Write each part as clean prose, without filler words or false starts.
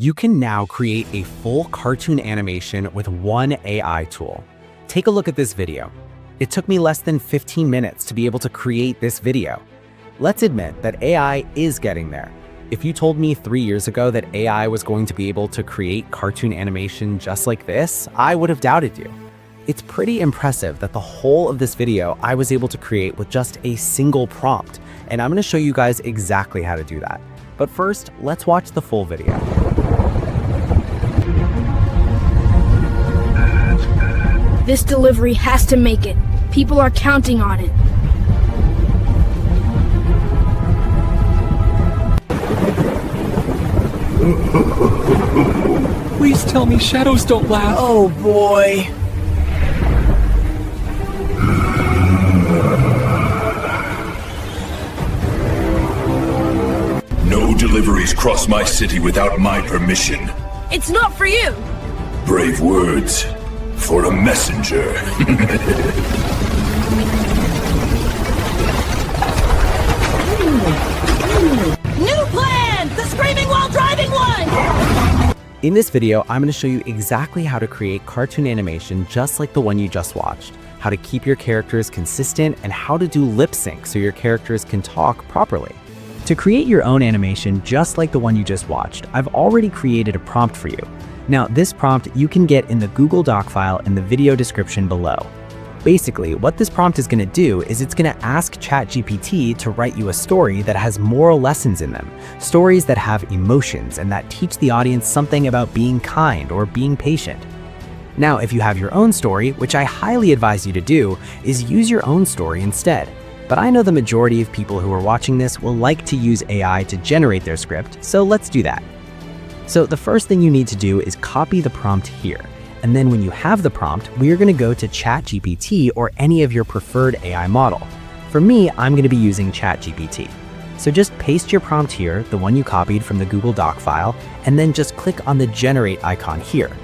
You can now create a full cartoon animation with one AI tool. Take a look at this video. It took me less than 15 minutes to be able to create this video. Let's admit that AI is getting there. If you told me 3 years ago that AI was going to be able to create cartoon animation just like this, I would have doubted you. It's pretty impressive that the whole of this video I was able to create with just a single prompt, and I'm going to show you guys exactly how to do that. But first, let's watch the full video. This delivery has to make it. People are counting on it. Please tell me shadows don't laugh. Oh boy. No deliveries cross my city without my permission. It's not for you. Brave words for a messenger. New plan! The screaming while driving one! In this video, I'm going to show you exactly how to create cartoon animation just like the one you just watched, how to keep your characters consistent, and how to do lip sync so your characters can talk properly. To create your own animation just like the one you just watched, I've already created a prompt for you. Now, this prompt you can get in the Google Doc file in the video description below. Basically, what this prompt is going to do is it's going to ask ChatGPT to write you a story that has moral lessons in them, stories that have emotions and that teach the audience something about being kind or being patient. Now, if you have your own story, which I highly advise you to do, is use your own story instead. But I know the majority of people who are watching this will like to use AI to generate their script, so let's do that. So the first thing you need to do is copy the prompt here. And then when you have the prompt, we are going to go to ChatGPT or any of your preferred AI model. For me, I'm going to be using ChatGPT. So just paste your prompt here, the one you copied from the Google Doc file, and then just click on the generate icon here.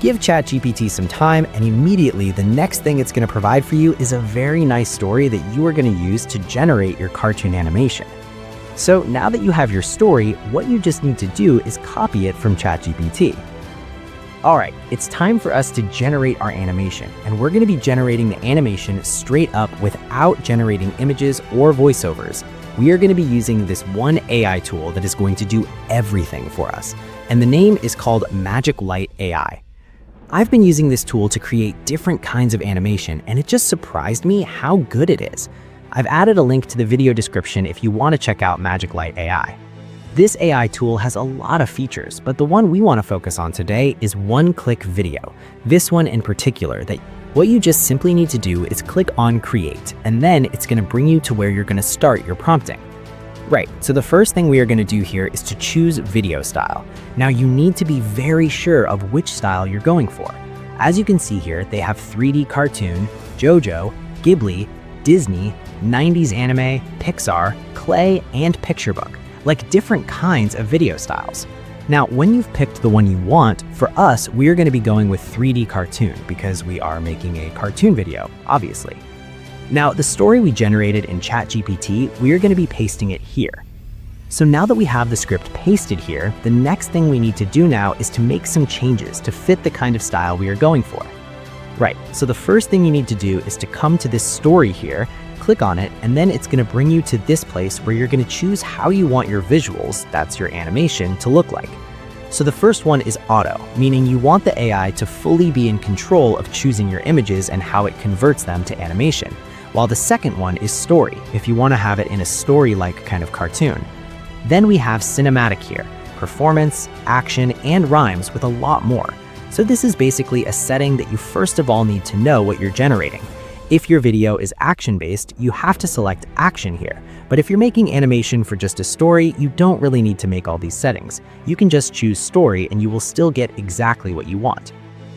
Give ChatGPT some time, and immediately the next thing it's going to provide for you is a very nice story that you are going to use to generate your cartoon animation. So now that you have your story, what you just need to do is copy it from ChatGPT. All right, it's time for us to generate our animation, and we're going to be generating the animation straight up without generating images or voiceovers. We are going to be using this one AI tool that is going to do everything for us, and the name is called Magic Light AI. I've been using this tool to create different kinds of animation, and it just surprised me how good it is. I've added a link to the video description if you want to check out Magic Light AI. This AI tool has a lot of features, but the one we want to focus on today is one-click video. This one in particular, that what you just simply need to do is click on Create, and then it's going to bring you to where you're going to start your prompting. Right, so the first thing we are going to do here is to choose video style. Now you need to be very sure of which style you're going for. As you can see here, they have 3D cartoon, JoJo, Ghibli, Disney, 90s anime, Pixar, clay, and picture book, like different kinds of video styles. Now, when you've picked the one you want, for us, we're going to be going with 3D cartoon because we are making a cartoon video, obviously. Now, the story we generated in ChatGPT, we are going to be pasting it here. So now that we have the script pasted here, the next thing we need to do now is to make some changes to fit the kind of style we are going for. Right, so the first thing you need to do is to come to this story here, click on it, and then it's going to bring you to this place where you're going to choose how you want your visuals, that's your animation, to look like. So the first one is auto, meaning you want the AI to fully be in control of choosing your images and how it converts them to animation, while the second one is story, if you want to have it in a story-like kind of cartoon. Then we have cinematic here, performance, action, and rhymes with a lot more. So this is basically a setting that you first of all need to know what you're generating. If your video is action-based, you have to select action here. But if you're making animation for just a story, you don't really need to make all these settings. You can just choose story and you will still get exactly what you want.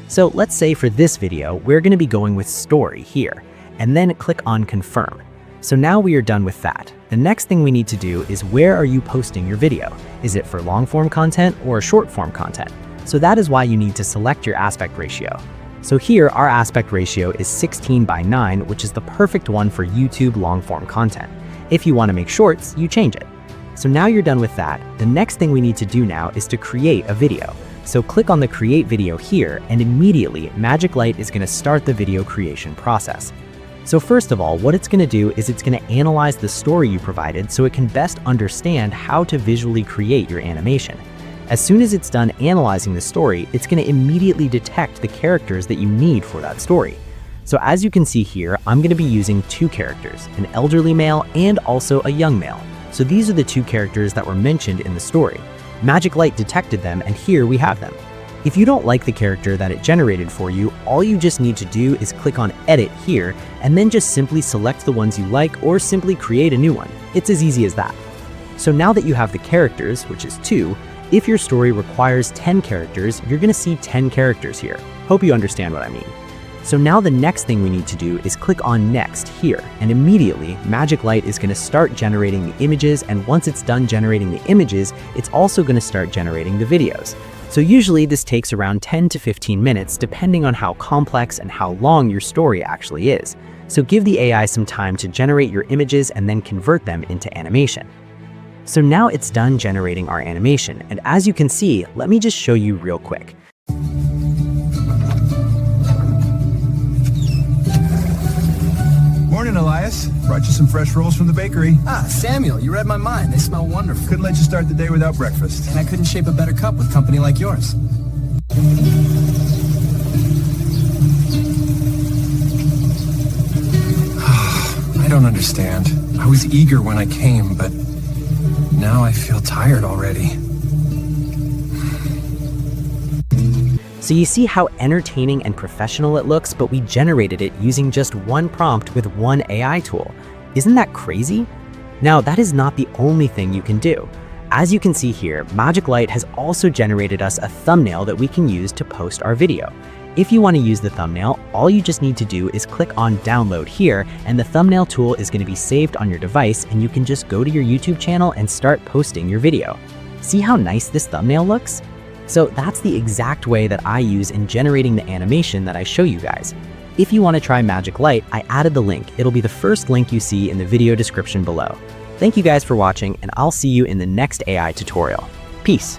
So let's say for this video, we're going to be going with story here, and then click on confirm. So now we are done with that. The next thing we need to do is where are you posting your video? Is it for long form content or short form content? So that is why you need to select your aspect ratio. So here our aspect ratio is 16:9, which is the perfect one for YouTube long form content. If you want to make shorts, you change it. So now you're done with that. The next thing we need to do now is to create a video. So click on the create video here, and immediately Magic Light is going to start the video creation process. So first of all, what it's going to do is it's going to analyze the story you provided so it can best understand how to visually create your animation. As soon as it's done analyzing the story, it's going to immediately detect the characters that you need for that story. So as you can see here, I'm going to be using two characters, an elderly male and also a young male. So these are the two characters that were mentioned in the story. Magic Light detected them, and here we have them. If you don't like the character that it generated for you, all you just need to do is click on Edit here, and then just simply select the ones you like or simply create a new one. It's as easy as that. So now that you have the characters, which is 2, if your story requires 10 characters, you're going to see 10 characters here. Hope you understand what I mean. So now the next thing we need to do is click on Next here, and immediately Magic Light is going to start generating the images, and once it's done generating the images, it's also going to start generating the videos. So usually this takes around 10 to 15 minutes depending on how complex and how long your story actually is. So give the AI some time to generate your images and then convert them into animation. So now it's done generating our animation, and as you can see, let me just show you real quick. Morning, Elias. Brought you some fresh rolls from the bakery. Ah, Samuel, you read my mind. They smell wonderful. Couldn't let you start the day without breakfast. And I couldn't shape a better cup with company like yours. I don't understand. I was eager when I came, but now I feel tired already. So you see how entertaining and professional it looks, but we generated it using just one prompt with one AI tool. Isn't that crazy? Now, that is not the only thing you can do. As you can see here, Magic Light has also generated us a thumbnail that we can use to post our video. If you want to use the thumbnail, all you just need to do is click on Download here, and the thumbnail tool is going to be saved on your device, and you can just go to your YouTube channel and start posting your video. See how nice this thumbnail looks? So that's the exact way that I use in generating the animation that I show you guys. If you want to try Magic Light, I added the link. It'll be the first link you see in the video description below. Thank you guys for watching, and I'll see you in the next AI tutorial. Peace.